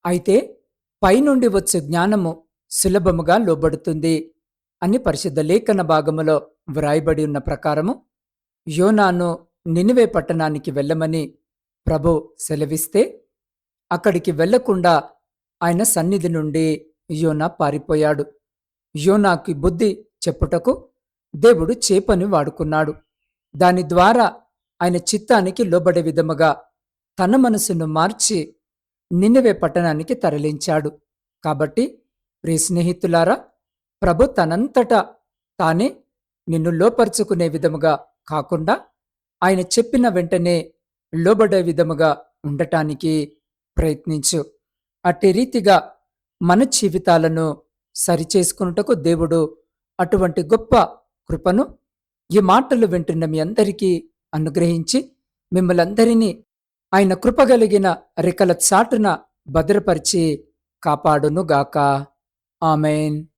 అయితే పైనుండి వచ్చు జ్ఞానము సులభముగా లోబడుతుంది అని పరిశుద్ధ లేఖన భాగములో వ్రాయబడి ఉన్న ప్రకారము యోనాను నినివే పట్టణానికి వెళ్ళమని ప్రభు సెలవిస్తే అక్కడికి వెళ్లకుండా ఆయన సన్నిధి నుండి యోనా పారిపోయాడు. యోనాకి బుద్ధి చెప్పుటకు దేవుడు చేపని వాడుకున్నాడు. దాని ద్వారా ఆయన చిత్తానికి లోబడే విధముగా తన మనసును మార్చి నినివే పట్టణానికి తరలించాడు. కాబట్టి ప్రియ స్నేహితులారా, ప్రభు తనంతటా తానే నిన్ను లోపరుచుకునే విధముగా కాకుండా ఆయన చెప్పిన వెంటనే లోబడే విధముగా ఉండటానికి ప్రయత్నించు. అట్టి రీతిగా మన జీవితాలను సరిచేసుకున్నటకు దేవుడు అటువంటి గొప్ప కృపను ఈ మాటలు వింటున్న మీ అందరికీ అనుగ్రహించి మిమ్మలందరినీ ఆయన కృపగలిగిన రెక్కల చాటున భద్రపరిచి కాపాడునుగాక. ఆమెన్.